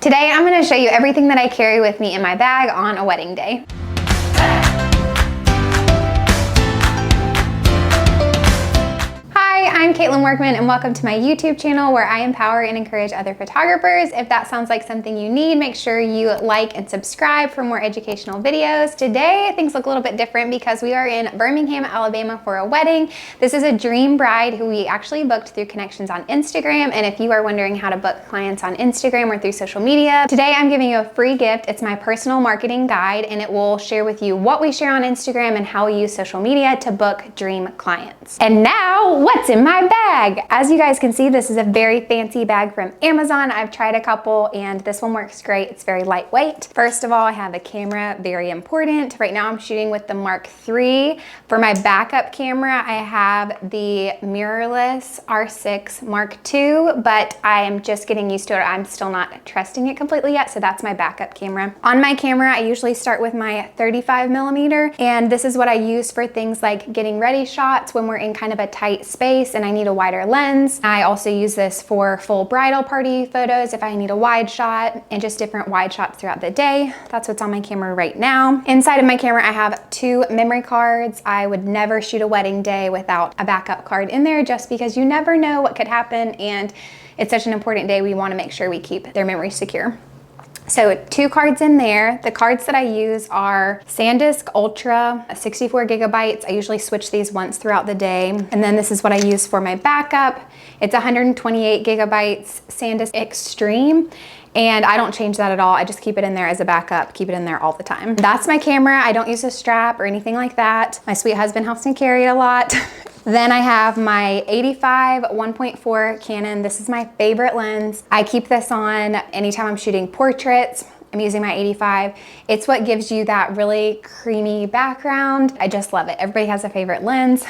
Today I'm going to show you everything that I carry with me in my bag on a wedding day. I'm Katelyn Workman and welcome to my YouTube channel where I empower and encourage other photographers. If that sounds like something you need, make sure you like and subscribe for more educational videos. Today things look a little bit different because we are in Birmingham, Alabama for a wedding. This is a dream bride who we actually booked through connections on Instagram, and if you are wondering how to book clients on Instagram or through social media, today I'm giving you a free gift. It's my personal marketing guide and it will share with you what we share on Instagram and how we use social media to book dream clients. And now, what's in my bag? As you guys can see, this is a very fancy bag from Amazon. I've tried a couple and this one works great. It's very lightweight. First of all, I have a camera, very important. Right now I'm shooting with the Mark III. For my backup camera, I have the mirrorless R6 Mark II, but I am just getting used to it. I'm still not trusting it completely yet, so that's my backup camera. On my camera, I usually start with my 35mm, and this is what I use for things like getting ready shots when we're in kind of a tight space and I need a wider lens. I also use this for full bridal party photos if I need a wide shot, and just different wide shots throughout the day. That's what's on my camera right now. Inside of my camera, I have 2 memory cards. I would never shoot a wedding day without a backup card in there just because you never know what could happen, and it's such an important day. We want to make sure we keep their memory secure. So 2 cards in there. The cards that I use are SanDisk Ultra, 64 gigabytes. I usually switch these once throughout the day. And then this is what I use for my backup. It's 128 gigabytes SanDisk Extreme. And I don't change that at all. I just keep it in there as a backup, keep it in there all the time. That's my camera. I don't use a strap or anything like that. My sweet husband helps me carry it a lot. Then I have my 85 1.4 Canon. This is my favorite lens. I keep this on anytime I'm shooting portraits. I'm using my 85. It's what gives you that really creamy background. I just love it. Everybody has a favorite lens.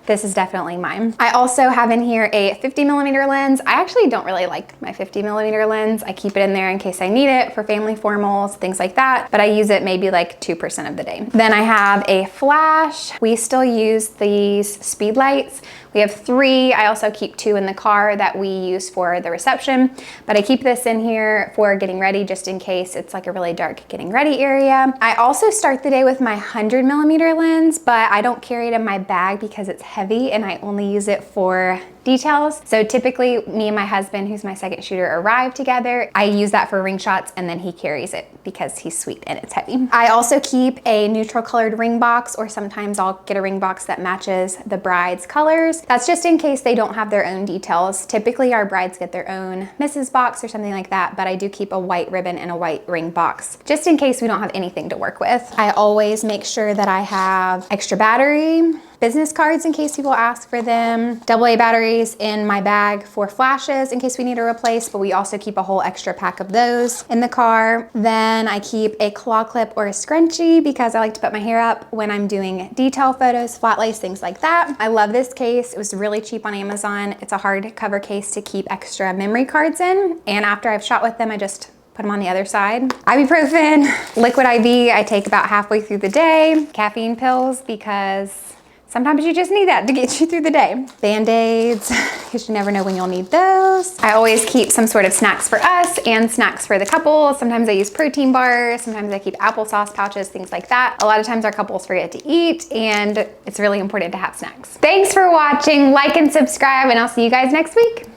This is definitely mine. I also have in here a 50mm lens. I actually don't really like my 50mm lens. I keep it in there in case I need it for family formals, things like that, but I use it maybe like 2% of the day. Then I have a flash. We still use these speed lights. We have 3. I also keep 2 in the car that we use for the reception, but I keep this in here for getting ready just in case it's like a really dark getting ready area. I also start the day with my 100mm lens, but I don't carry it in my bag because it's heavy and I only use it for details. So typically me and my husband, who's my second shooter, arrive together. I use that for ring shots and then he carries it because he's sweet and it's heavy. I also keep a neutral colored ring box, or sometimes I'll get a ring box that matches the bride's colors. That's just in case they don't have their own details. Typically our brides get their own Mrs. box or something like that, but I do keep a white ribbon and a white ring box just in case we don't have anything to work with. I always make sure that I have extra battery, business cards in case people ask for them, AA batteries in my bag for flashes in case we need to replace, but we also keep a whole extra pack of those in the car. Then I keep a claw clip or a scrunchie because I like to put my hair up when I'm doing detail photos, flat lace, things like that. I love this case. It was really cheap on Amazon. It's a hardcover case to keep extra memory cards in, and after I've shot with them, I just put them on the other side. Ibuprofen, liquid IV, I take about halfway through the day. Caffeine pills because sometimes you just need that to get you through the day. Band-Aids, because you never know when you'll need those. I always keep some sort of snacks for us and snacks for the couple. Sometimes I use protein bars, sometimes I keep applesauce pouches, things like that. A lot of times our couples forget to eat and it's really important to have snacks. Thanks for watching, like and subscribe, and I'll see you guys next week.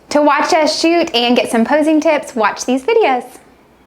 To watch us shoot and get some posing tips, watch these videos.